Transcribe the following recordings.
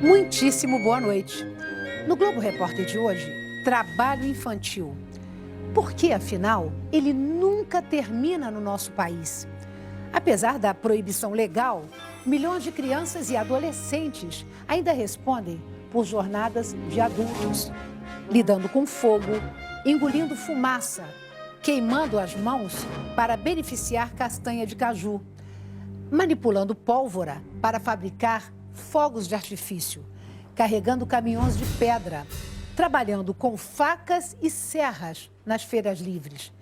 Muitíssimo boa noite. No Globo Repórter de hoje, trabalho infantil. Por que, afinal, ele nunca termina no nosso país? Apesar da proibição legal, milhões de crianças e adolescentes ainda respondem por jornadas de adultos, lidando com fogo, engolindo fumaça, queimando as mãos para beneficiar castanha de caju, manipulando pólvora para fabricar fogos de artifício, carregando caminhões de pedra, trabalhando com facas e serras nas feiras livres,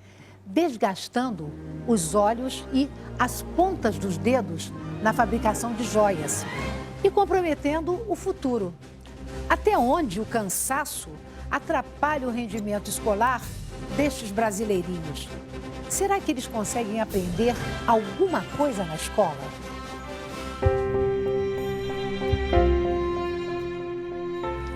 desgastando os olhos e as pontas dos dedos na fabricação de joias e comprometendo o futuro. Até onde o cansaço atrapalha o rendimento escolar destes brasileirinhos? Será que eles conseguem aprender alguma coisa na escola?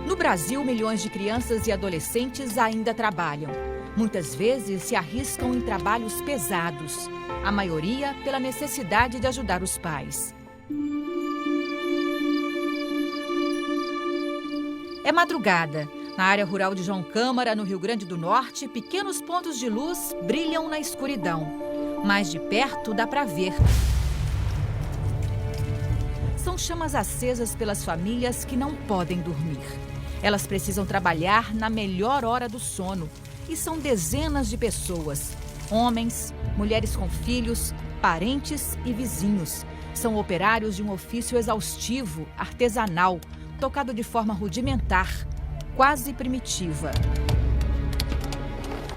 No Brasil, milhões de crianças e adolescentes ainda trabalham. Muitas vezes se arriscam em trabalhos pesados, a maioria pela necessidade de ajudar os pais. É madrugada. Na área rural de João Câmara, no Rio Grande do Norte, pequenos pontos de luz brilham na escuridão. Mais de perto dá para ver. São chamas acesas pelas famílias que não podem dormir. Elas precisam trabalhar na melhor hora do sono. E são dezenas de pessoas. Homens, mulheres com filhos, parentes e vizinhos. São operários de um ofício exaustivo, artesanal, tocado de forma rudimentar, quase primitiva.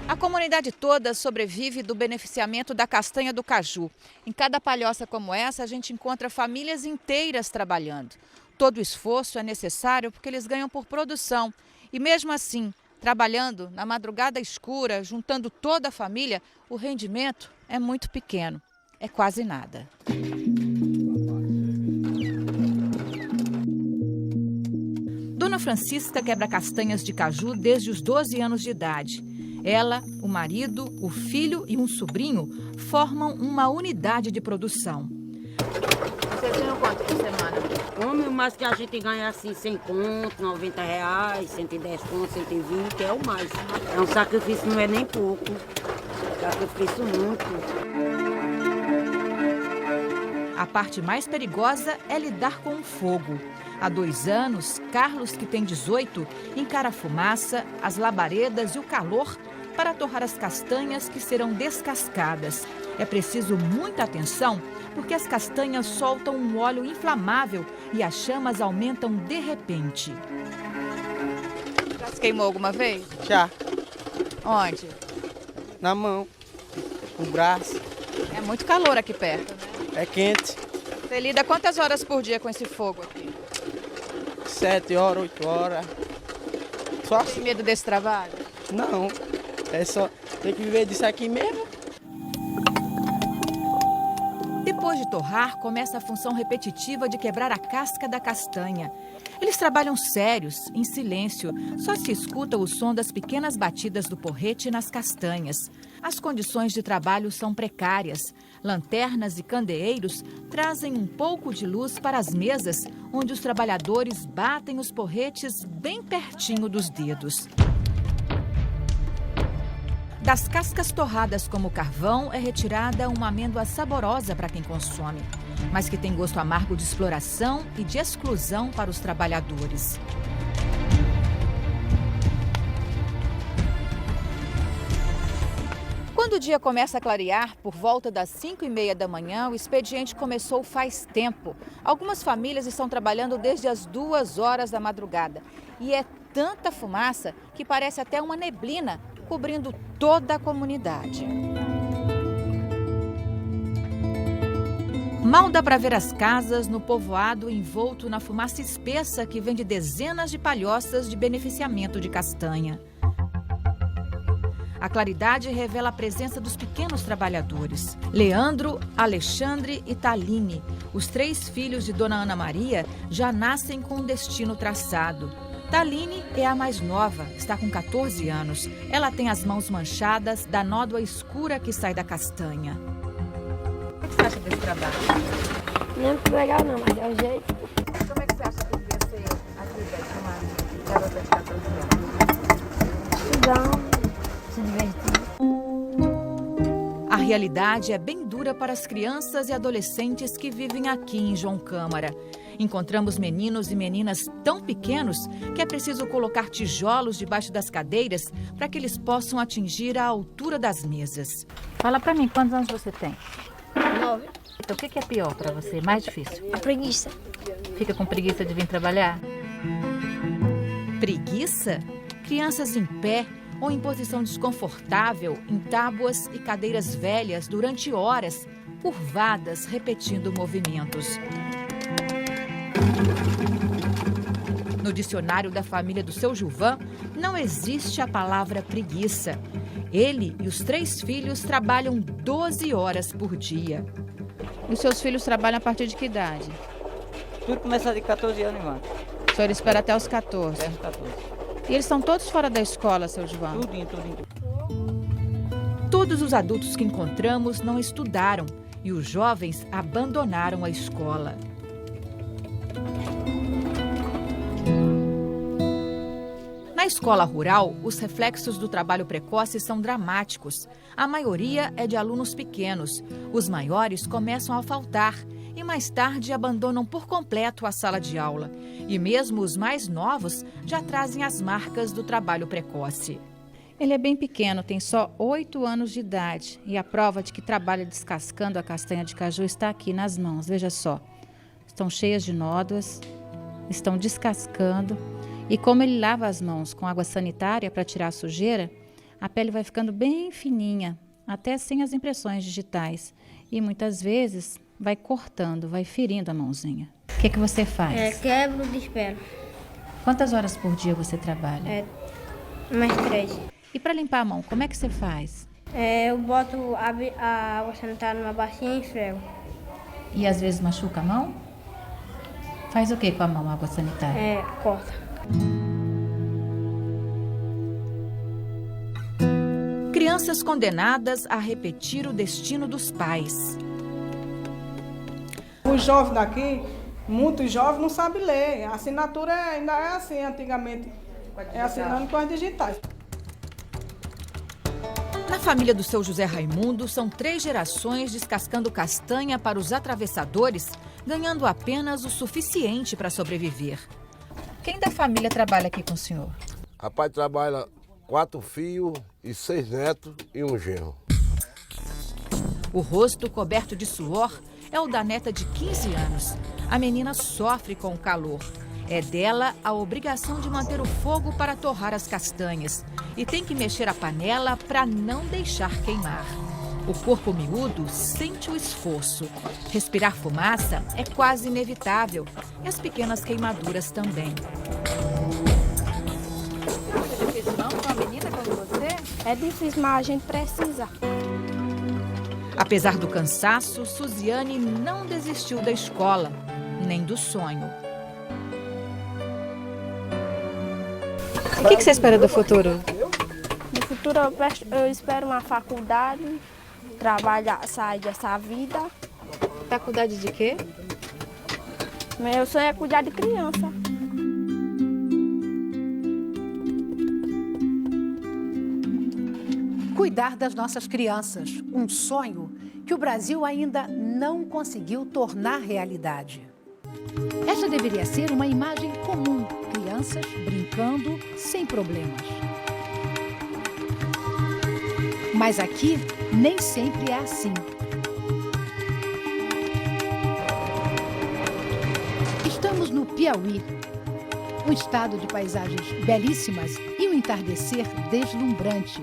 A comunidade toda sobrevive do beneficiamento da castanha do caju. Em cada palhoça como essa, a gente encontra famílias inteiras trabalhando. Todo o esforço é necessário porque eles ganham por produção. E mesmo assim, trabalhando na madrugada escura, juntando toda a família, o rendimento é muito pequeno. É quase nada. Dona Francisca quebra castanhas de caju desde os 12 anos de idade. Ela, o marido, o filho e um sobrinho formam uma unidade de produção. Vocês ganham quanto por semana? Homem, mas que a gente ganha assim 100 conto, 90 reais, 110 conto, 120, é o mais. É um sacrifício, não é nem pouco. Sacrifício muito. A parte mais perigosa é lidar com o fogo. Há 2 anos, Carlos, que tem 18, encara a fumaça, as labaredas e o calor para torrar as castanhas que serão descascadas. É preciso muita atenção, porque as castanhas soltam um óleo inflamável e as chamas aumentam de repente. Já se queimou alguma vez? Já. Onde? Na mão, no braço. É muito calor aqui perto, né? É quente. Você lida quantas horas por dia com esse fogo aqui? 7 horas, 8 horas. Só Tem assim. medo desse trabalho? Não. É só ter que viver disso aqui mesmo. Depois de torrar, começa a função repetitiva de quebrar a casca da castanha. Eles trabalham sérios, em silêncio. Só se escuta o som das pequenas batidas do porrete nas castanhas. As condições de trabalho são precárias. Lanternas e candeeiros trazem um pouco de luz para as mesas, onde os trabalhadores batem os porretes bem pertinho dos dedos. Das cascas torradas como carvão é retirada uma amêndoa saborosa para quem consome, mas que tem gosto amargo de exploração e de exclusão para os trabalhadores. Quando o dia começa a clarear, por volta das 5h30 da manhã, o expediente começou faz tempo. Algumas famílias estão trabalhando desde as 2 horas da madrugada. E é tanta fumaça que parece até uma neblina, cobrindo toda a comunidade. Mal dá para ver as casas no povoado envolto na fumaça espessa que vem de dezenas de palhoças de beneficiamento de castanha. A claridade revela a presença dos pequenos trabalhadores. Leandro, Alexandre e Taline, os 3 filhos de Dona Ana Maria, já nascem com um destino traçado. Taline é a mais nova, está com 14 anos. Ela tem as mãos manchadas da nódoa escura que sai da castanha. O que você acha desse trabalho? Não é muito legal não, mas é o jeito. Como é que você acha que devia ser garota de 14 anos? Estudando, se divertindo. A realidade é bem dura para as crianças e adolescentes que vivem aqui em João Câmara. Encontramos meninos e meninas tão pequenos que é preciso colocar tijolos debaixo das cadeiras para que eles possam atingir a altura das mesas. Fala pra mim, quantos anos você tem? 9. Então, o que é pior pra você, mais difícil? A preguiça. Fica com preguiça de vir trabalhar? Preguiça? Crianças em pé ou em posição desconfortável, em tábuas e cadeiras velhas durante horas, curvadas, repetindo movimentos. No dicionário da família do seu Gilvan, não existe a palavra preguiça. Ele e os 3 filhos trabalham 12 horas por dia. E os seus filhos trabalham a partir de que idade? Tudo começa de 14 anos, irmão. O senhor espera até os 14. Até os 14. E eles estão todos fora da escola, seu Gilvan? Tudinho. Todos os adultos que encontramos não estudaram e os jovens abandonaram a escola. Na escola rural, os reflexos do trabalho precoce são dramáticos. A maioria é de alunos pequenos. Os maiores começam a faltar e mais tarde abandonam por completo a sala de aula. E mesmo os mais novos já trazem as marcas do trabalho precoce. Ele é bem pequeno, tem só 8 anos de idade. E a prova de que trabalha descascando a castanha de caju está aqui nas mãos. Veja só, estão cheias de nódoas, estão descascando. E como ele lava as mãos com água sanitária para tirar a sujeira, a pele vai ficando bem fininha, até sem as impressões digitais. E muitas vezes vai cortando, vai ferindo a mãozinha. O que você faz? Quebro, despero. Quantas horas por dia você trabalha? Mais 3. E para limpar a mão, como é que você faz? Eu boto a água sanitária numa bacia e esfrego. E às vezes machuca a mão? Faz o que com a mão, água sanitária? Corta. Crianças condenadas a repetir o destino dos pais. Os jovens daqui, muitos jovens, não sabem ler. A assinatura ainda é assim, antigamente. É assinando com as digitais. Na família do seu José Raimundo, são 3 gerações descascando castanha para os atravessadores, ganhando apenas o suficiente para sobreviver. Quem da família trabalha aqui com o senhor? Rapaz, trabalha 4 filhos e 6 netos e um genro. O rosto coberto de suor é o da neta de 15 anos. A menina sofre com o calor. É dela a obrigação de manter o fogo para torrar as castanhas. E tem que mexer a panela para não deixar queimar. O corpo miúdo sente o esforço. Respirar fumaça é quase inevitável. E as pequenas queimaduras também. Não é difícil não com uma menina como você? É difícil, mas a gente precisa. Apesar do cansaço, Suziane não desistiu da escola, nem do sonho. O que você espera do futuro? No futuro eu espero uma faculdade, trabalhar, sair dessa vida. Faculdade de quê? Meu sonho é cuidar de criança. Cuidar das nossas crianças, um sonho que o Brasil ainda não conseguiu tornar realidade. Esta deveria ser uma imagem comum, crianças brincando sem problemas. Mas aqui nem sempre é assim. Estamos no Piauí, um estado de paisagens belíssimas e um entardecer deslumbrante.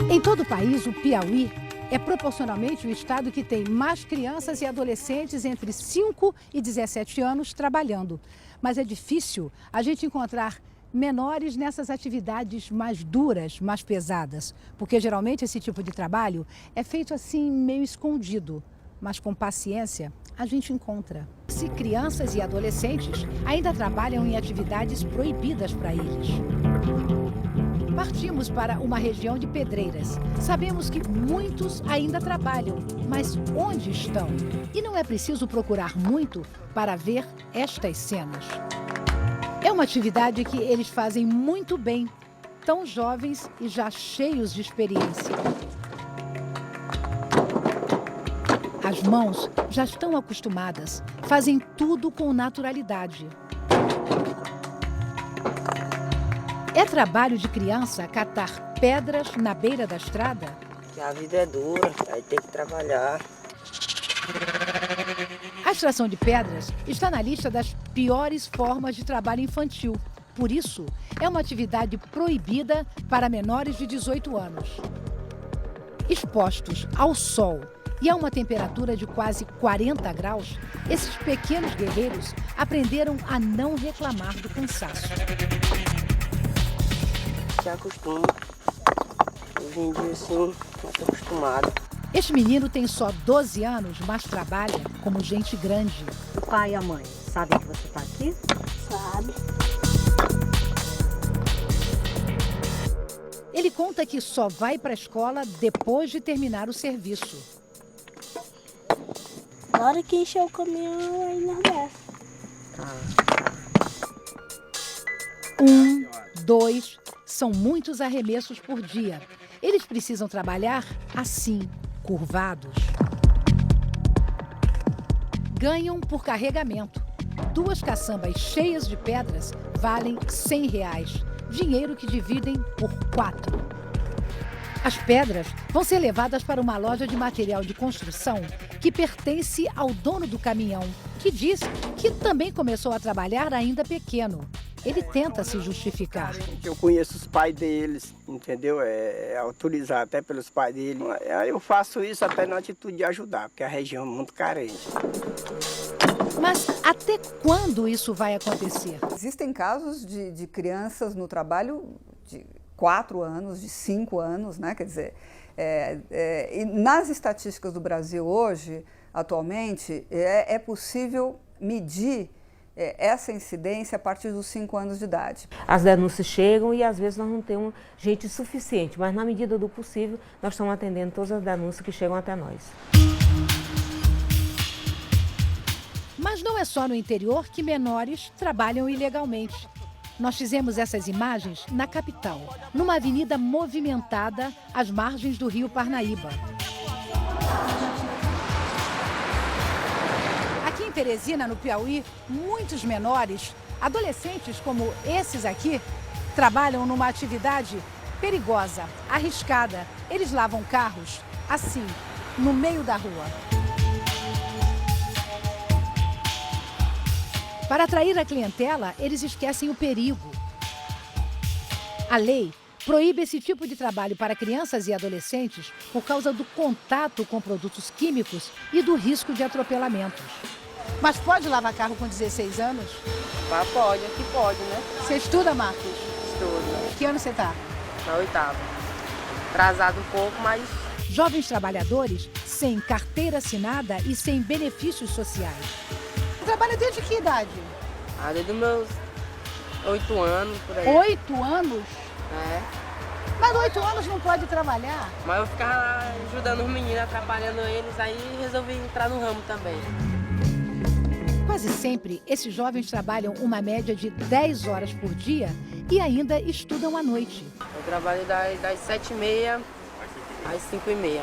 Em todo o país, o Piauí é proporcionalmente o estado que tem mais crianças e adolescentes entre 5 e 17 anos trabalhando. Mas é difícil a gente encontrar menores nessas atividades mais duras, mais pesadas, porque geralmente esse tipo de trabalho é feito assim meio escondido, mas com paciência a gente encontra. Se crianças e adolescentes ainda trabalham em atividades proibidas para eles. Partimos para uma região de pedreiras. Sabemos que muitos ainda trabalham, mas onde estão? E não é preciso procurar muito para ver estas cenas. É uma atividade que eles fazem muito bem, tão jovens e já cheios de experiência. As mãos já estão acostumadas, fazem tudo com naturalidade. É trabalho de criança catar pedras na beira da estrada? Que a vida é dura, aí tem que trabalhar. A extração de pedras está na lista das piores formas de trabalho infantil. Por isso, é uma atividade proibida para menores de 18 anos. Expostos ao sol e a uma temperatura de quase 40 graus, esses pequenos guerreiros aprenderam a não reclamar do cansaço. Se acostuma. Hoje em dia, assim, estou acostumado. Este menino tem só 12 anos, mas trabalha como gente grande. O pai e a mãe sabem que você está aqui? Sabe? Ele conta que só vai para a escola depois de terminar o serviço. Na hora que encher o caminhão, aí nós desce. 1, 2, são muitos arremessos por dia. Eles precisam trabalhar assim, curvados. Ganham por carregamento. 2 caçambas cheias de pedras valem R$100, dinheiro que dividem por 4. As pedras vão ser levadas para uma loja de material de construção que pertence ao dono do caminhão, que diz que também começou a trabalhar ainda pequeno. Ele tenta se justificar. Eu conheço os pais deles, entendeu? É autorizado até pelos pais dele. Eu faço isso até na atitude de ajudar, porque a região é muito carente. Mas até quando isso vai acontecer? Existem casos de crianças no trabalho de 4 anos, de 5 anos, né? Quer dizer, e nas estatísticas do Brasil hoje, atualmente, é possível medir essa incidência a partir dos 5 anos de idade. As denúncias chegam e às vezes nós não temos gente suficiente, mas na medida do possível nós estamos atendendo todas as denúncias que chegam até nós. Mas não é só no interior que menores trabalham ilegalmente. Nós fizemos essas imagens na capital, numa avenida movimentada às margens do rio Parnaíba. Aqui em Teresina, no Piauí, muitos menores, adolescentes como esses aqui, trabalham numa atividade perigosa, arriscada. Eles lavam carros assim, no meio da rua. Para atrair a clientela, eles esquecem o perigo. A lei proíbe esse tipo de trabalho para crianças e adolescentes por causa do contato com produtos químicos e do risco de atropelamentos. Mas pode lavar carro com 16 anos? Mas pode, aqui pode, né? Você estuda, Marcos? Estudo. Que ano você está? Na 8ª. Atrasado um pouco, mas... Jovens trabalhadores sem carteira assinada e sem benefícios sociais. Trabalha desde que idade? Desde os meus 8 anos, por aí. 8 anos? É. Mas 8 anos não pode trabalhar? Mas eu ficava ajudando os meninos, atrapalhando eles, aí resolvi entrar no ramo também. Quase sempre, esses jovens trabalham uma média de 10 horas por dia e ainda estudam à noite. Eu trabalho das 7h30 às 5h30.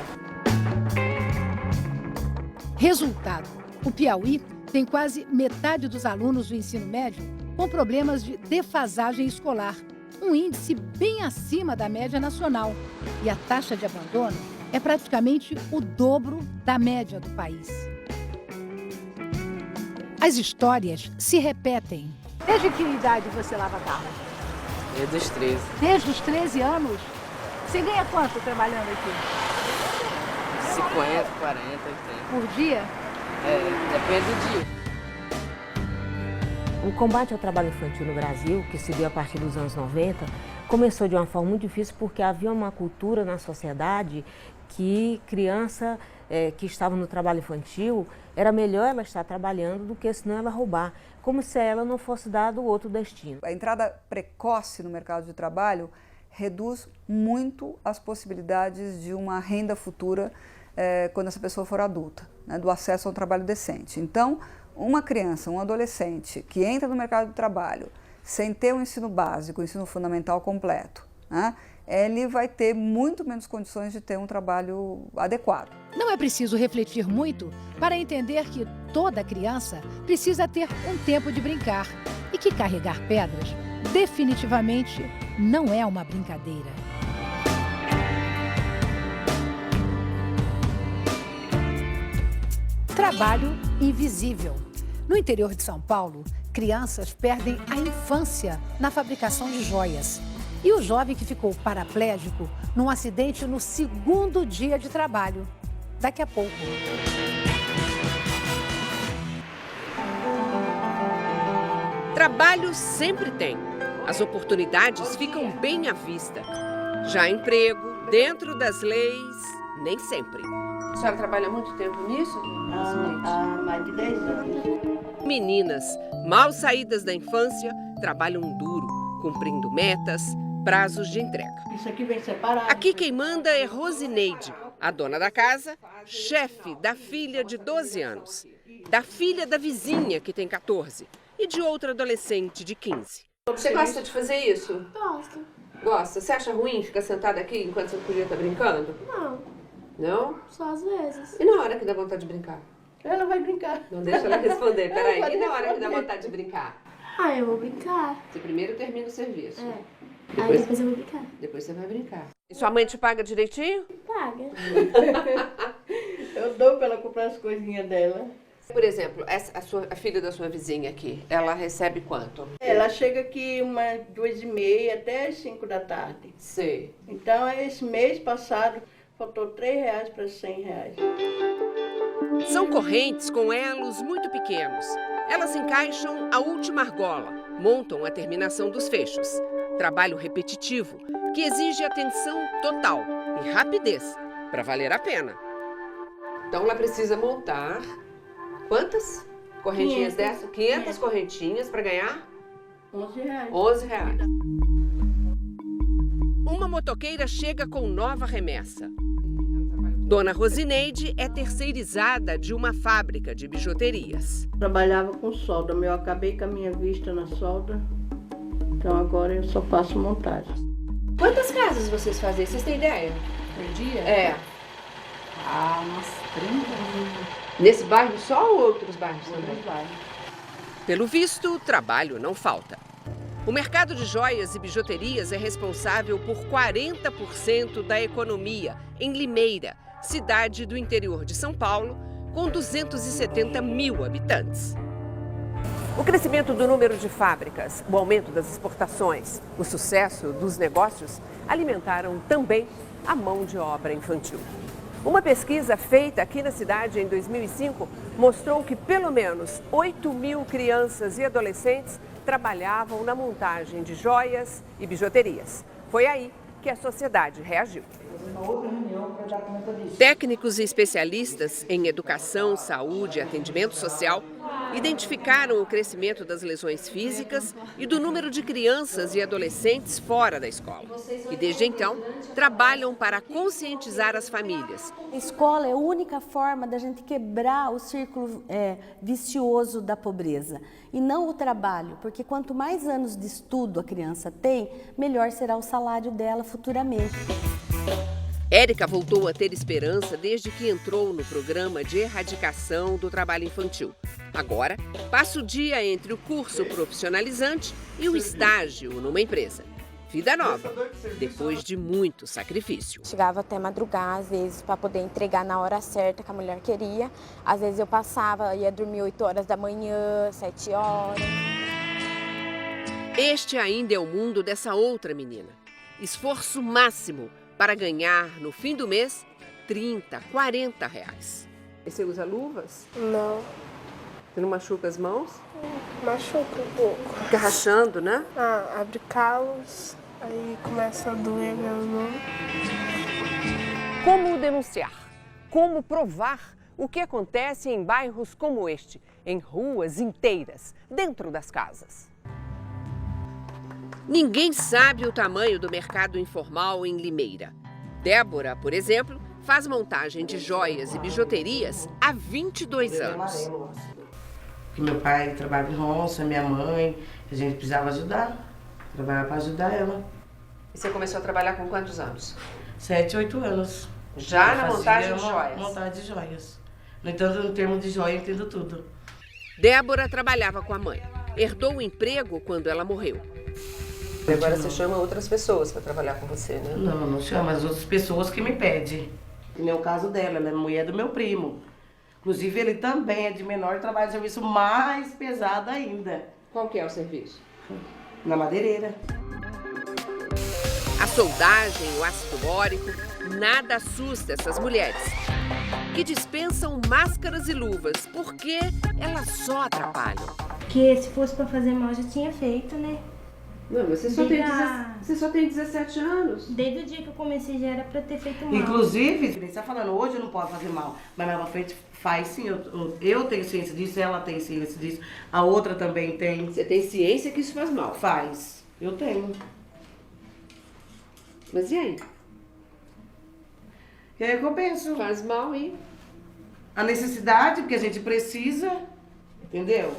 Resultado, o Piauí tem quase metade dos alunos do ensino médio com problemas de defasagem escolar, um índice bem acima da média nacional. E a taxa de abandono é praticamente o dobro da média do país. As histórias se repetem. Desde que idade você lava carro? Desde os 13. Desde os 13 anos? Você ganha quanto trabalhando aqui? 50, 40, 80. Por dia? Depende do dia. O combate ao trabalho infantil no Brasil, que se deu a partir dos anos 90, começou de uma forma muito difícil porque havia uma cultura na sociedade que criança que estava no trabalho infantil, era melhor ela estar trabalhando do que senão ela roubar, como se a ela não fosse dado outro destino. A entrada precoce no mercado de trabalho reduz muito as possibilidades de uma renda futura quando essa pessoa for adulta, né, do acesso a um trabalho decente. Então, uma criança, um adolescente que entra no mercado de trabalho sem ter um ensino básico, um ensino fundamental completo, né, ele vai ter muito menos condições de ter um trabalho adequado. Não é preciso refletir muito para entender que toda criança precisa ter um tempo de brincar e que carregar pedras definitivamente não é uma brincadeira. Trabalho invisível. No interior de São Paulo, crianças perdem a infância na fabricação de joias. E o jovem que ficou paraplégico num acidente no 2º dia de trabalho. Daqui a pouco. Trabalho sempre tem. As oportunidades ficam bem à vista. Já emprego, dentro das leis, nem sempre. A senhora trabalha há muito tempo nisso? Há mais de 10 anos. Meninas, mal saídas da infância, trabalham duro, cumprindo metas, prazos de entrega. Isso aqui vem separado. Aqui quem manda é Rosineide, a dona da casa, chefe da filha de 12 anos, da filha da vizinha, que tem 14, e de outra adolescente de 15. Você gosta de fazer isso? Gosto. Gosta? Você acha ruim ficar sentada aqui enquanto você podia estar brincando? Não, Não? só às vezes. E na hora que dá vontade de brincar? Ela vai brincar. Não deixa ela responder, peraí. Ela vai E na hora que dá responder. vontade de brincar? Ah, eu vou brincar. Você primeiro termina o serviço. Aí Depois, depois eu vou brincar. depois você vai brincar. E sua mãe te paga direitinho? Paga. Eu dou para ela comprar as coisinhas dela. Por exemplo, a filha da sua vizinha aqui, ela recebe quanto? Ela chega aqui umas 2h30 até as 5 da tarde. Sei. Então, esse mês passado, faltou R$3 para R$100. São correntes com elos muito pequenos. Elas encaixam a última argola, montam a terminação dos fechos. Trabalho repetitivo que exige atenção total e rapidez para valer a pena. Então ela precisa montar quantas correntinhas 500. dessas? 500 correntinhas para ganhar R$11. R$11. Uma motoqueira chega com nova remessa. Dona Rosineide é terceirizada de uma fábrica de bijuterias. Trabalhava com solda, mas eu acabei com a minha vista na solda. Então agora eu só faço montagem. Quantas casas vocês fazem? Vocês têm ideia? Por dia? É. Umas 30. Nesse bairro só ou outros bairros também? Outros bairros. Pelo visto, trabalho não falta. O mercado de joias e bijuterias é responsável por 40% da economia em Limeira, cidade do interior de São Paulo, com 270 mil habitantes. O crescimento do número de fábricas, o aumento das exportações, o sucesso dos negócios alimentaram também a mão de obra infantil. Uma pesquisa feita aqui na cidade em 2005 mostrou que pelo menos 8 mil crianças e adolescentes trabalhavam na montagem de joias e bijuterias. Foi aí que a sociedade reagiu. Técnicos e especialistas em educação, saúde e atendimento social identificaram o crescimento das lesões físicas e do número de crianças e adolescentes fora da escola. E desde então, trabalham para conscientizar as famílias. A escola é a única forma da gente quebrar o círculo vicioso da pobreza e não o trabalho, porque quanto mais anos de estudo a criança tem, melhor será o salário dela futuramente. Érica voltou a ter esperança desde que entrou no programa de erradicação do trabalho infantil. Agora, passa o dia entre o curso profissionalizante e o estágio numa empresa. Vida nova, depois de muito sacrifício. Chegava até madrugar, às vezes, para poder entregar na hora certa que a mulher queria. Às vezes eu passava, ia dormir 8 horas da manhã, 7 horas. Este ainda é o mundo dessa outra menina. Esforço máximo para ganhar, no fim do mês, R$30, R$40. E você usa luvas? Não. Você não machuca as mãos? Machuca um pouco. Fica rachando, né? Abre calos, aí começa a doer minha mão. Como denunciar? Como provar o que acontece em bairros como este, em ruas inteiras, dentro das casas? Ninguém sabe o tamanho do mercado informal em Limeira. Débora, por exemplo, faz montagem de joias e bijuterias há 22 anos. Meu pai trabalha em roça, minha mãe, a gente precisava ajudar, trabalhar para ajudar ela. E você começou a trabalhar com quantos anos? 7, 8 anos. Já na montagem de joias? Montagem de joias. No entanto, no termo de joia, eu entendo tudo. Débora trabalhava com a mãe. Herdou o emprego quando ela morreu. E agora você chama outras pessoas para trabalhar com você, né? Não, não chama. As outras pessoas que me pedem. No meu caso dela, ela é mulher do meu primo. Inclusive, ele também é de menor, trabalha de serviço mais pesado ainda. Qual que é o serviço? Na madeireira. A soldagem, o ácido bórico, nada assusta essas mulheres, que dispensam máscaras e luvas, porque elas só atrapalham. Que se fosse para fazer mal, já tinha feito, né? Não, mas você só tem 17 anos. Desde o dia que eu comecei já era para ter feito mal. Inclusive, você está falando, hoje não pode fazer mal, mas na frente faz sim. Eu tenho ciência disso, ela tem ciência disso, a outra também tem. Você tem ciência que isso faz mal? Faz, eu tenho. Mas e aí? E aí é que eu penso. Faz mal e... A necessidade, porque a gente precisa, entendeu?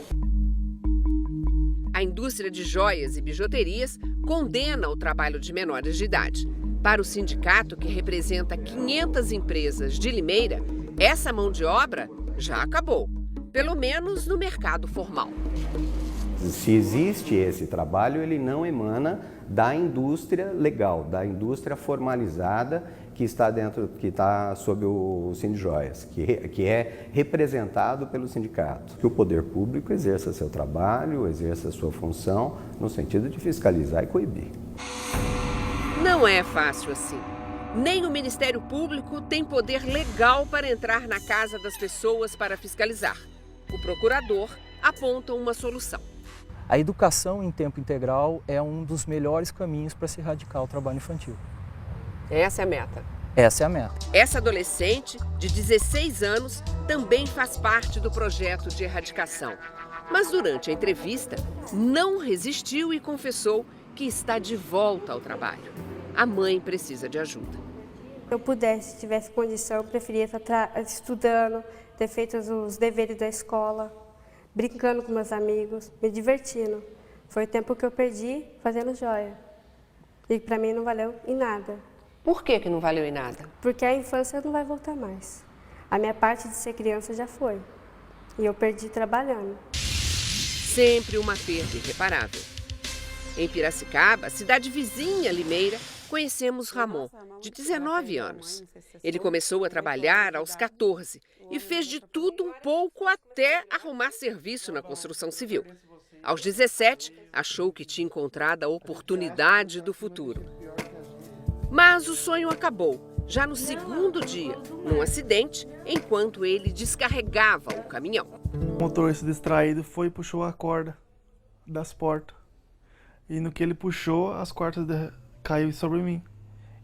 A indústria de joias e bijuterias condena o trabalho de menores de idade. Para o sindicato, que representa 500 empresas de Limeira, essa mão de obra já acabou, pelo menos no mercado formal. Se existe esse trabalho, ele não emana da indústria legal, da indústria formalizada que está sob o Sindijoias, que é representado pelo sindicato. Que o poder público exerça seu trabalho, exerça sua função no sentido de fiscalizar e coibir. Não é fácil assim. Nem o Ministério Público tem poder legal para entrar na casa das pessoas para fiscalizar. O procurador aponta uma solução. A educação em tempo integral é um dos melhores caminhos para se erradicar o trabalho infantil. Essa é a meta? Essa é a meta. Essa adolescente, de 16 anos, também faz parte do projeto de erradicação. Mas durante a entrevista, não resistiu e confessou que está de volta ao trabalho. A mãe precisa de ajuda. Se eu pudesse, se tivesse condição, eu preferia estar estudando, ter feito os deveres da escola, brincando com meus amigos, me divertindo. Foi o tempo que eu perdi fazendo joia. E para mim não valeu em nada. Por que não valeu em nada? Porque a infância não vai voltar mais. A minha parte de ser criança já foi. E eu perdi trabalhando. Sempre uma perda irreparável. Em Piracicaba, cidade vizinha Limeira, conhecemos Ramon, de 19 anos. Ele começou a trabalhar aos 14 e fez de tudo um pouco até arrumar serviço na construção civil. Aos 17, achou que tinha encontrado a oportunidade do futuro. Mas o sonho acabou, já no segundo dia, num acidente, enquanto ele descarregava o caminhão. O motorista distraído foi e puxou a corda das portas. E no que ele puxou, as cordas caiu sobre mim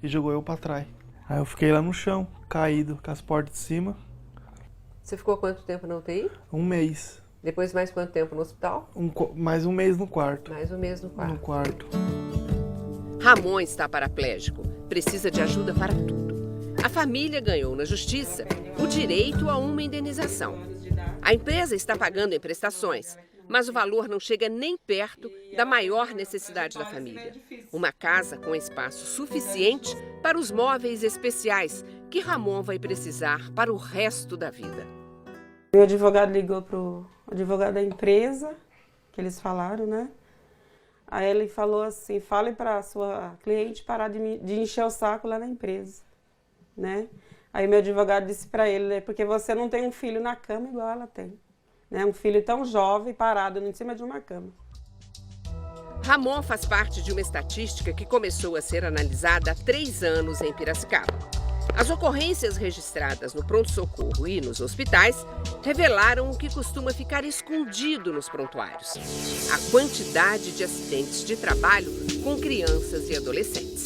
e jogou eu para trás. Aí eu fiquei lá no chão, caído, com as portas de cima. Você ficou quanto tempo na UTI? 1 mês. Depois mais quanto tempo no hospital? Mais 1 mês no quarto. Mais 1 mês no quarto. No quarto. Ramon está paraplégico, precisa de ajuda para tudo. A família ganhou na justiça o direito a uma indenização. A empresa está pagando em prestações, mas o valor não chega nem perto da maior necessidade da família. Uma casa com espaço suficiente para os móveis especiais que Ramon vai precisar para o resto da vida. Meu advogado ligou para o advogado da empresa, que eles falaram, né? Aí ele falou assim, fale para a sua cliente parar de encher o saco lá na empresa, né? Aí meu advogado disse para ele, né, porque você não tem um filho na cama igual ela tem. Né? Um filho tão jovem, parado em cima de uma cama. Ramon faz parte de uma estatística que começou a ser analisada há 3 anos em Piracicaba. As ocorrências registradas no pronto-socorro e nos hospitais revelaram o que costuma ficar escondido nos prontuários: a quantidade de acidentes de trabalho com crianças e adolescentes.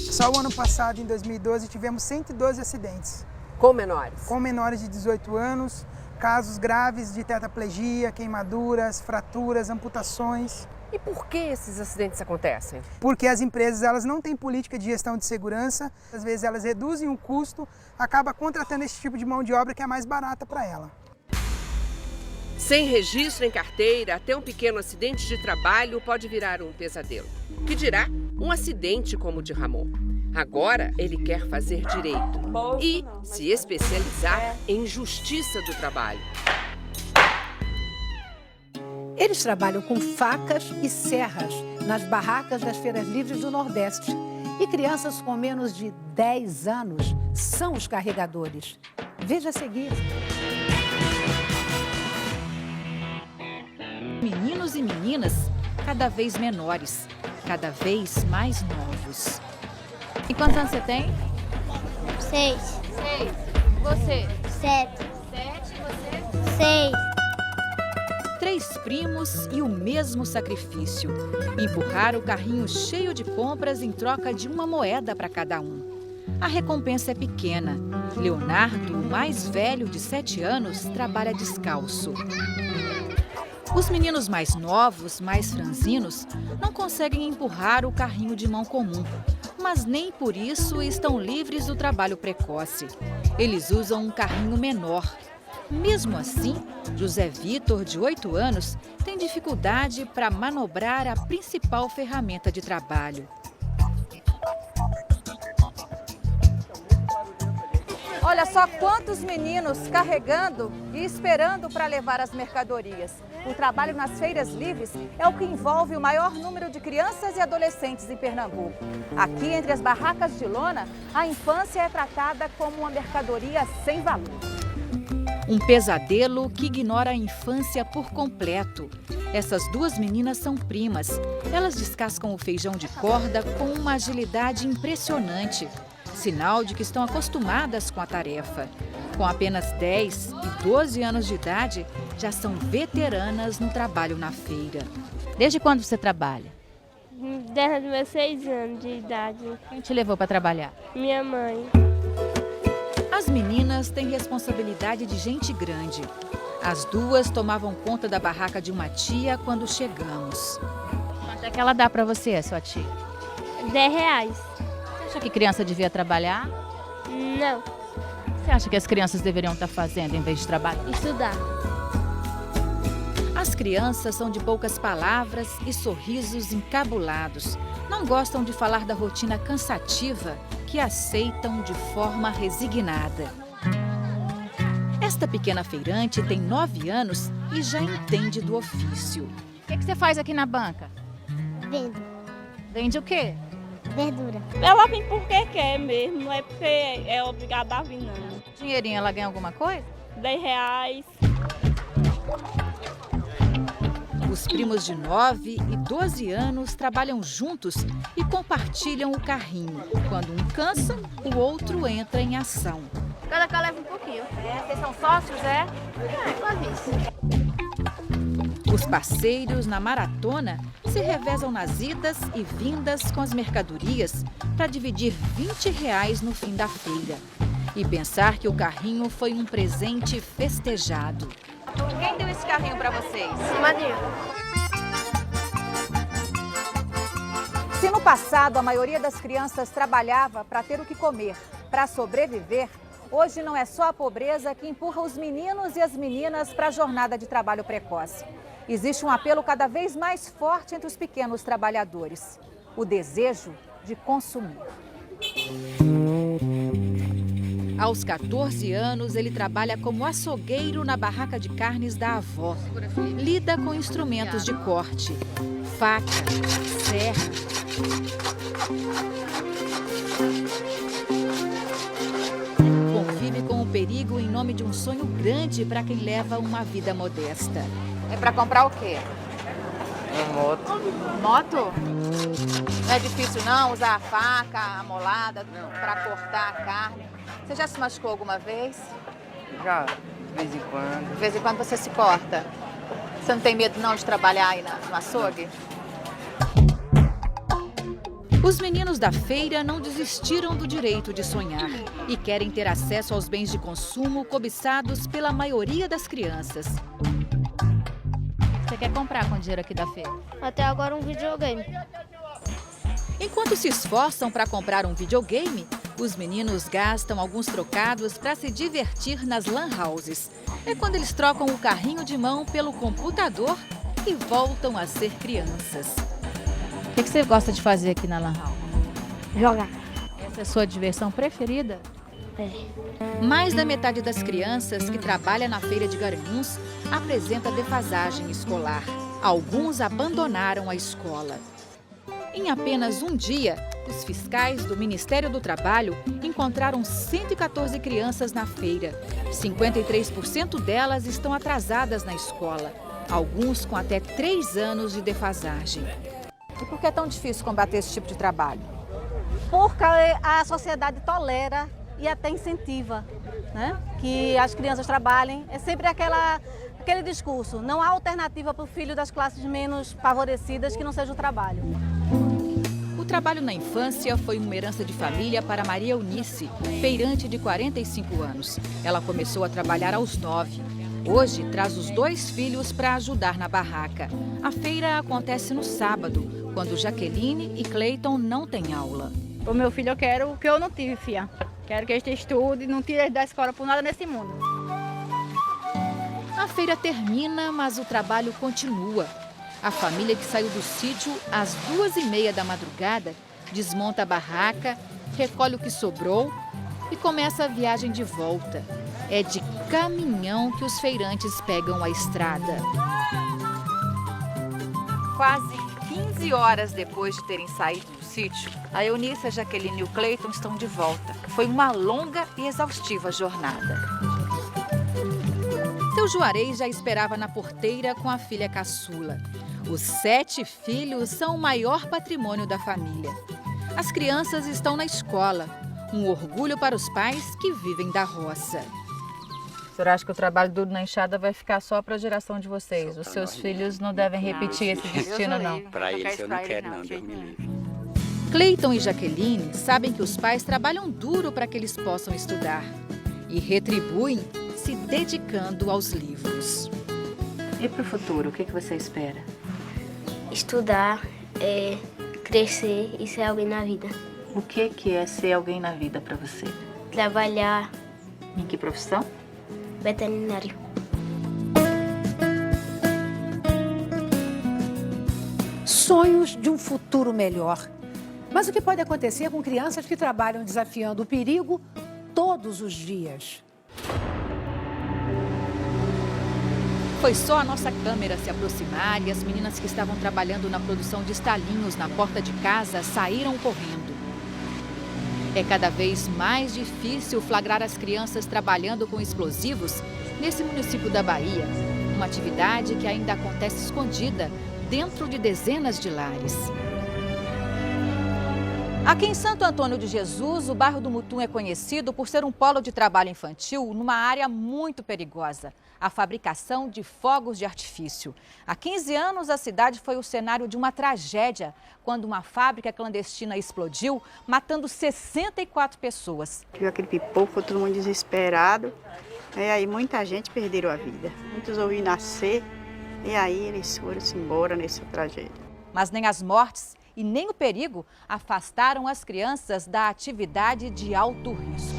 Só o ano passado, em 2012, tivemos 112 acidentes. Com menores? Com menores de 18 anos, casos graves de tetraplegia, queimaduras, fraturas, amputações. E por que esses acidentes acontecem? Porque as empresas elas não têm política de gestão de segurança, às vezes elas reduzem o custo, acaba contratando esse tipo de mão de obra que é mais barata para ela. Sem registro em carteira, até um pequeno acidente de trabalho pode virar um pesadelo. Que dirá um acidente como o de Ramon. Agora ele quer fazer direito e se especializar em justiça do trabalho. Eles trabalham com facas e serras nas barracas das feiras livres do Nordeste. E crianças com menos de 10 anos são os carregadores. Veja a seguir. Meninos e meninas cada vez menores, cada vez mais novos. E quantos anos você tem? 6. 6. Você? 7. 7. Você? 6. 3 primos e o mesmo sacrifício. Empurrar o carrinho cheio de compras em troca de uma moeda para cada um. A recompensa é pequena. Leonardo, o mais velho de 7 anos, trabalha descalço. Os meninos mais novos, mais franzinos, não conseguem empurrar o carrinho de mão comum, mas nem por isso estão livres do trabalho precoce. Eles usam um carrinho menor. Mesmo assim, José Vitor, de 8 anos, tem dificuldade para manobrar a principal ferramenta de trabalho. Olha só quantos meninos carregando e esperando para levar as mercadorias. O trabalho nas feiras livres é o que envolve o maior número de crianças e adolescentes em Pernambuco. Aqui, entre as barracas de lona, a infância é tratada como uma mercadoria sem valor. Um pesadelo que ignora a infância por completo. Essas 2 meninas são primas. Elas descascam o feijão de corda com uma agilidade impressionante. Sinal de que estão acostumadas com a tarefa. Com apenas 10 e 12 anos de idade, já são veteranas no trabalho na feira. Desde quando você trabalha? Desde os meus 6 anos de idade. Quem te levou para trabalhar? Minha mãe. As meninas têm responsabilidade de gente grande. As 2 tomavam conta da barraca de uma tia quando chegamos. Quanto é que ela dá para você, sua tia? R$10. Você acha que criança devia trabalhar? Não. Você acha que as crianças deveriam estar fazendo em vez de trabalhar? Estudar. As crianças são de poucas palavras e sorrisos encabulados. Não gostam de falar da rotina cansativa que aceitam de forma resignada. Esta pequena feirante tem 9 anos e já entende do ofício. O que você faz aqui na banca? Vendo. Vende o quê? Verdura. Ela vem porque quer mesmo, não é porque é obrigada a vir, não. Dinheirinho, ela ganha alguma coisa? R$10. Os primos de 9 e 12 anos trabalham juntos e compartilham o carrinho. Quando um cansa, o outro entra em ação. Cada cá leva um pouquinho. Vocês são sócios, é? Quase isso. Os parceiros na maratona se revezam nas idas e vindas com as mercadorias para dividir R$20 no fim da feira. E pensar que o carrinho foi um presente festejado. Quem deu esse carrinho para vocês? Madrinha. Se no passado a maioria das crianças trabalhava para ter o que comer, para sobreviver, hoje não é só a pobreza que empurra os meninos e as meninas para a jornada de trabalho precoce. Existe um apelo cada vez mais forte entre os pequenos trabalhadores: o desejo de consumir. Aos 14 anos, ele trabalha como açougueiro na barraca de carnes da avó. Lida com instrumentos de corte, faca, serra. Convive com o perigo em nome de um sonho grande para quem leva uma vida modesta. É para comprar o quê? Moto. Moto? Não é difícil não usar a faca, a molada para cortar a carne? Você já se machucou alguma vez? Já, de vez em quando. De vez em quando você se corta. Você não tem medo não de trabalhar aí no açougue? Os meninos da feira não desistiram do direito de sonhar e querem ter acesso aos bens de consumo cobiçados pela maioria das crianças. Você quer comprar com o dinheiro aqui da feira? Até agora um videogame. Enquanto se esforçam para comprar um videogame, os meninos gastam alguns trocados para se divertir nas lan houses. É quando eles trocam o carrinho de mão pelo computador e voltam a ser crianças. O que você gosta de fazer aqui na lan house? Jogar. Essa é a sua diversão preferida? É. Mais da metade das crianças que trabalha na feira de Garanhuns apresenta defasagem escolar. Alguns abandonaram a escola. Em apenas um dia, os fiscais do Ministério do Trabalho encontraram 114 crianças na feira. 53% delas estão atrasadas na escola, alguns com até 3 anos de defasagem. E por que é tão difícil combater esse tipo de trabalho? Porque a sociedade tolera e até incentiva, né? Que as crianças trabalhem. É sempre aquele discurso, não há alternativa para o filho das classes menos favorecidas que não seja o trabalho. O trabalho na infância foi uma herança de família para Maria Eunice, feirante de 45 anos. Ela começou a trabalhar aos 9. Hoje, traz os 2 filhos para ajudar na barraca. A feira acontece no sábado, quando Jaqueline e Cleiton não têm aula. O meu filho eu quero o que eu não tive, filha. Quero que ele estude e não tire ele da escola por nada nesse mundo. A feira termina, mas o trabalho continua. A família que saiu do sítio às 2h30 da madrugada desmonta a barraca, recolhe o que sobrou e começa a viagem de volta. É de caminhão que os feirantes pegam a estrada. Quase 15 horas depois de terem saído do sítio, a Eunice, a Jaqueline e o Cleiton estão de volta. Foi uma longa e exaustiva jornada. Seu Juarez já esperava na porteira com a filha caçula. Os 7 filhos são o maior patrimônio da família. As crianças estão na escola, um orgulho para os pais que vivem da roça. O senhor acha que o trabalho duro na enxada vai ficar só para a geração de vocês? Os seus filhos não devem repetir esse destino, não? Para eles eu não quero, não, Deus me livre. Cleiton e Jaqueline sabem que os pais trabalham duro para que eles possam estudar e retribuem se dedicando aos livros. E para o futuro, o que você espera? Estudar, crescer e ser alguém na vida. O que é ser alguém na vida para você? Trabalhar. Em que profissão? Veterinário. Sonhos de um futuro melhor. Mas o que pode acontecer com crianças que trabalham desafiando o perigo todos os dias? Foi só a nossa câmera se aproximar e as meninas que estavam trabalhando na produção de estalinhos na porta de casa saíram correndo. É cada vez mais difícil flagrar as crianças trabalhando com explosivos nesse município da Bahia. Uma atividade que ainda acontece escondida dentro de dezenas de lares. Aqui em Santo Antônio de Jesus, o bairro do Mutum é conhecido por ser um polo de trabalho infantil numa área muito perigosa, a fabricação de fogos de artifício. Há 15 anos, a cidade foi o cenário de uma tragédia, quando uma fábrica clandestina explodiu, matando 64 pessoas. Viu aquele pipoco, todo mundo desesperado, e aí muita gente perderam a vida. Muitos ouviram nascer, e aí eles foram-se embora nessa tragédia. Mas nem as mortes e nem o perigo afastaram as crianças da atividade de alto risco.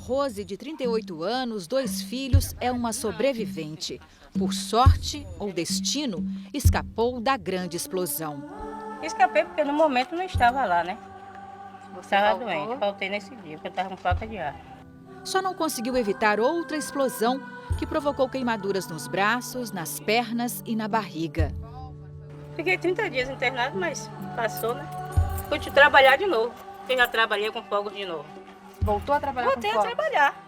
Rose, de 38 anos, 2 filhos, é uma sobrevivente. Por sorte ou destino, escapou da grande explosão. Escapei porque no momento não estava lá, né? Estava doente, faltei nesse dia, porque eu estava com falta de ar. Só não conseguiu evitar outra explosão que provocou queimaduras nos braços, nas pernas e na barriga. Fiquei 30 dias internado, mas passou, né? Fui trabalhar de novo, eu já trabalhei com fogos de novo. Voltou a trabalhar com fogos? Voltei a trabalhar.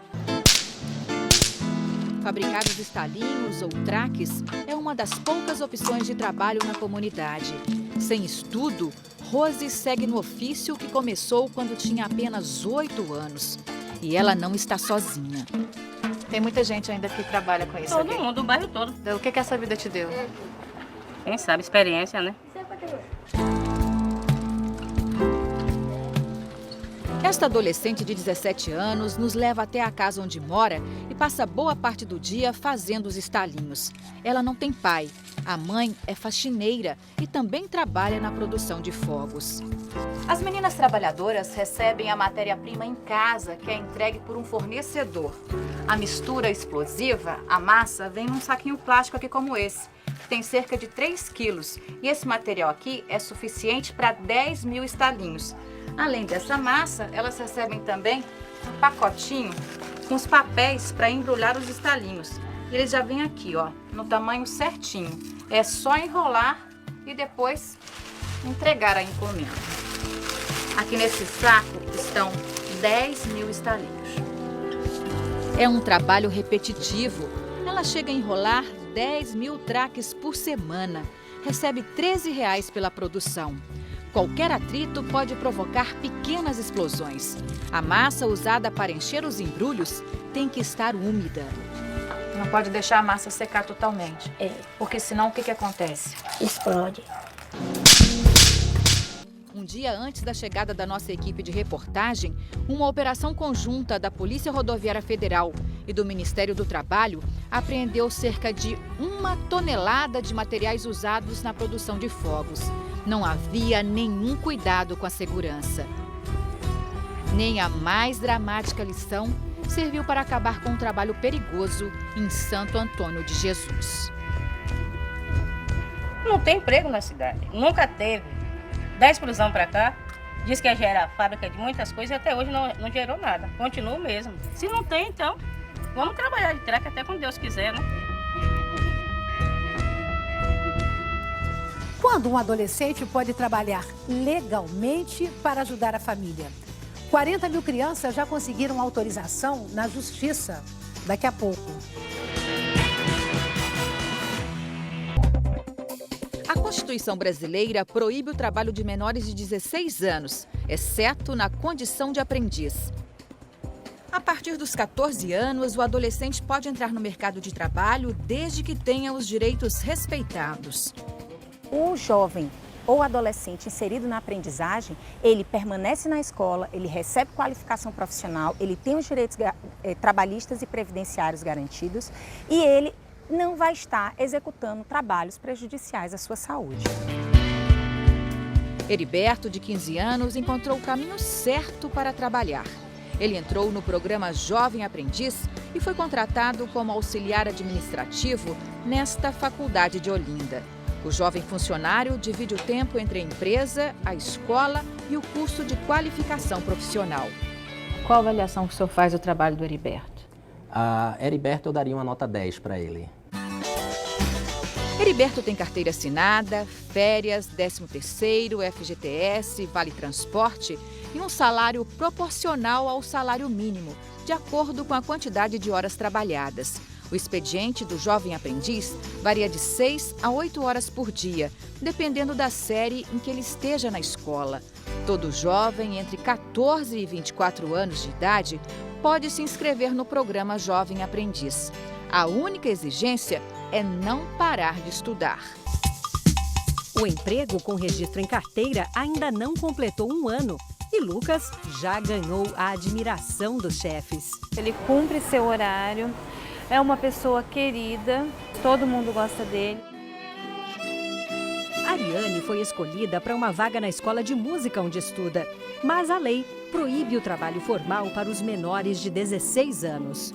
Fabricar os estalinhos ou traques é uma das poucas opções de trabalho na comunidade. Sem estudo, Rose segue no ofício que começou quando tinha apenas 8 anos. E ela não está sozinha. Tem muita gente ainda que trabalha com isso. Todo mundo, o bairro todo. O que essa vida te deu? Quem sabe, experiência, né? Esta adolescente de 17 anos nos leva até a casa onde mora e passa boa parte do dia fazendo os estalinhos. Ela não tem pai. A mãe é faxineira e também trabalha na produção de fogos. As meninas trabalhadoras recebem a matéria-prima em casa, que é entregue por um fornecedor. A mistura explosiva, a massa, vem num saquinho plástico aqui como esse, que tem cerca de 3 quilos. E esse material aqui é suficiente para 10 mil estalinhos. Além dessa massa, elas recebem também um pacotinho com os papéis para embrulhar os estalinhos. Eles já vêm aqui, ó, no tamanho certinho. É só enrolar e depois entregar a encomenda. Aqui nesse saco estão 10 mil estalinhos. É um trabalho repetitivo. Ela chega a enrolar 10 mil traques por semana. Recebe R$13 pela produção. Qualquer atrito pode provocar pequenas explosões. A massa usada para encher os embrulhos tem que estar úmida. Não pode deixar a massa secar totalmente. Porque senão o que acontece? Explode. Um dia antes da chegada da nossa equipe de reportagem, uma operação conjunta da Polícia Rodoviária Federal e do Ministério do Trabalho apreendeu cerca de 1 tonelada de materiais usados na produção de fogos. Não havia nenhum cuidado com a segurança. Nem a mais dramática lição serviu para acabar com um trabalho perigoso em Santo Antônio de Jesus. Não tem emprego na cidade, nunca teve. Da explosão para cá, diz que ia gerar fábrica de muitas coisas e até hoje não gerou nada. Continua o mesmo. Se não tem, então, vamos trabalhar de traque até quando Deus quiser, né? Quando um adolescente pode trabalhar legalmente para ajudar a família? 40 mil crianças já conseguiram autorização na justiça. Daqui a pouco. A Constituição brasileira proíbe o trabalho de menores de 16 anos, exceto na condição de aprendiz. A partir dos 14 anos, o adolescente pode entrar no mercado de trabalho desde que tenha os direitos respeitados. O jovem ou adolescente inserido na aprendizagem, ele permanece na escola, ele recebe qualificação profissional, ele tem os direitos trabalhistas e previdenciários garantidos e ele não vai estar executando trabalhos prejudiciais à sua saúde. Heriberto, de 15 anos, encontrou o caminho certo para trabalhar. Ele entrou no programa Jovem Aprendiz e foi contratado como auxiliar administrativo nesta faculdade de Olinda. O jovem funcionário divide o tempo entre a empresa, a escola e o curso de qualificação profissional. Qual avaliação que o senhor faz do trabalho do Heriberto? A Heriberto eu daria uma nota 10 para ele. Heriberto tem carteira assinada, férias, 13º, FGTS, vale transporte e um salário proporcional ao salário mínimo, de acordo com a quantidade de horas trabalhadas. O expediente do jovem aprendiz varia de 6 a 8 horas por dia, dependendo da série em que ele esteja na escola. Todo jovem entre 14 e 24 anos de idade pode se inscrever no programa Jovem Aprendiz. A única exigência é não parar de estudar. O emprego com registro em carteira ainda não completou 1 ano. E Lucas já ganhou a admiração dos chefes. Ele cumpre seu horário, é uma pessoa querida, todo mundo gosta dele. Ariane foi escolhida para uma vaga na escola de música onde estuda, mas a lei proíbe o trabalho formal para os menores de 16 anos.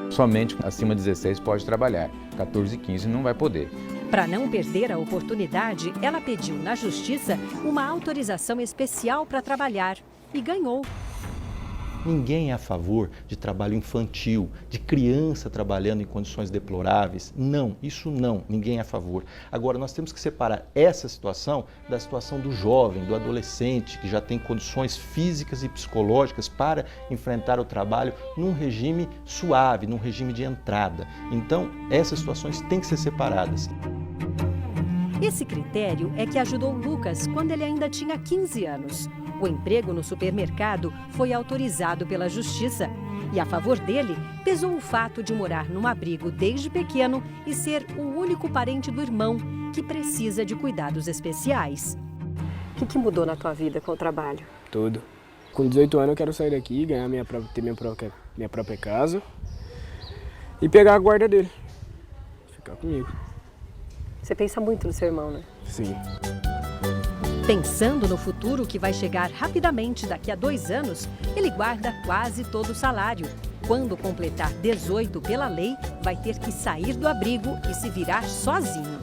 Somente acima de 16 pode trabalhar, 14 e 15 não vai poder. Para não perder a oportunidade, ela pediu na Justiça uma autorização especial para trabalhar e ganhou. Ninguém é a favor de trabalho infantil, de criança trabalhando em condições deploráveis. Não, isso não, ninguém é a favor. Agora, nós temos que separar essa situação da situação do jovem, do adolescente, que já tem condições físicas e psicológicas para enfrentar o trabalho num regime suave, num regime de entrada. Então, essas situações têm que ser separadas. Esse critério é que ajudou Lucas quando ele ainda tinha 15 anos. O emprego no supermercado foi autorizado pela Justiça. E a favor dele, pesou o fato de morar num abrigo desde pequeno e ser o único parente do irmão que precisa de cuidados especiais. O que mudou na tua vida com o trabalho? Tudo. Com 18 anos eu quero sair daqui, ganhar ter minha própria casa e pegar a guarda dele. Ficar comigo. Você pensa muito no seu irmão, né? Sim. Pensando no futuro que vai chegar rapidamente daqui a 2 anos, ele guarda quase todo o salário. Quando completar 18 pela lei, vai ter que sair do abrigo e se virar sozinho.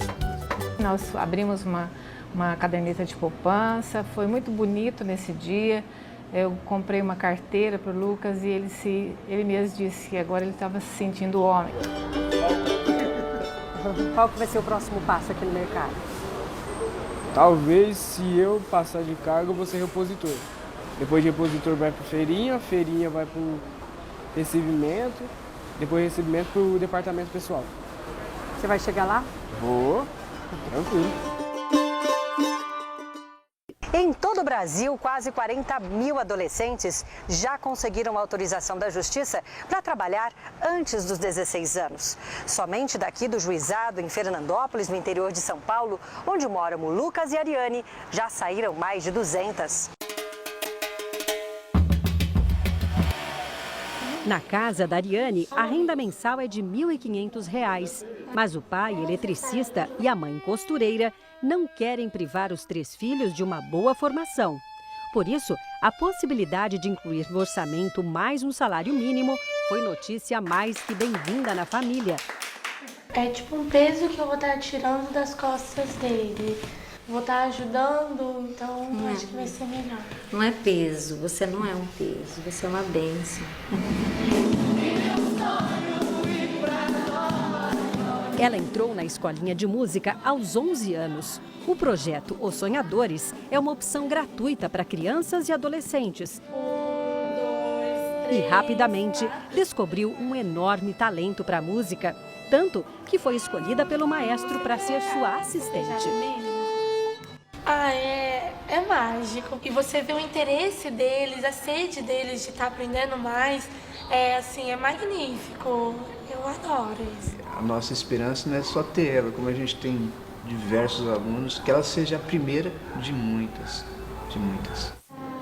Nós abrimos uma caderneta de poupança, foi muito bonito nesse dia. Eu comprei uma carteira para o Lucas e ele mesmo disse que agora ele estava se sentindo homem. Qual que vai ser o próximo passo aqui no mercado? Talvez, se eu passar de cargo, eu vou ser repositor. Depois de repositor vai para feirinha vai para o recebimento, depois de recebimento para o departamento pessoal. Você vai chegar lá? Vou, tranquilo. Em todo o Brasil, quase 40 mil adolescentes já conseguiram autorização da Justiça para trabalhar antes dos 16 anos. Somente daqui do Juizado, em Fernandópolis, no interior de São Paulo, onde moram o Lucas e a Ariane, já saíram mais de 200. Na casa da Ariane, a renda mensal é de R$ 1.500, mas o pai, eletricista, e a mãe, costureira, não querem privar os 3 filhos de uma boa formação. Por isso, a possibilidade de incluir no orçamento mais um salário mínimo foi notícia mais que bem-vinda na família. É tipo um peso que eu vou estar tirando das costas dele. Vou estar ajudando, então acho que vai ser melhor. Não é peso, você não é um peso, você é uma bênção. Ela entrou na escolinha de música aos 11 anos. O projeto Os Sonhadores é uma opção gratuita para crianças e adolescentes. E rapidamente descobriu um enorme talento para a música, tanto que foi escolhida pelo maestro para ser sua assistente. É mágico. E você vê o interesse deles, a sede deles de estar aprendendo mais, é magnífico. Eu adoro isso. A nossa esperança não é só ter ela, como a gente tem diversos alunos, que ela seja a primeira de muitas.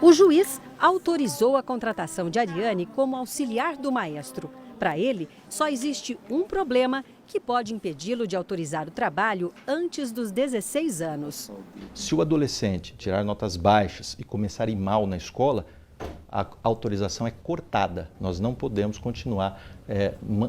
O juiz autorizou a contratação de Ariane como auxiliar do maestro. Para ele, só existe um problema que pode impedi-lo de autorizar o trabalho antes dos 16 anos. Se o adolescente tirar notas baixas e começar a ir mal na escola, a autorização é cortada. Nós não podemos continuar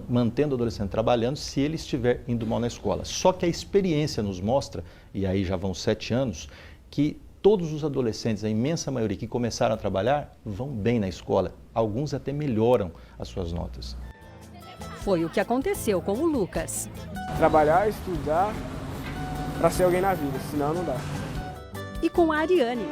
mantendo o adolescente trabalhando se ele estiver indo mal na escola. Só que a experiência nos mostra, e aí já vão 7 anos, que todos os adolescentes, a imensa maioria que começaram a trabalhar, vão bem na escola. Alguns até melhoram as suas notas. Foi o que aconteceu com o Lucas. Trabalhar, estudar, para ser alguém na vida, senão não dá. E com a Ariane.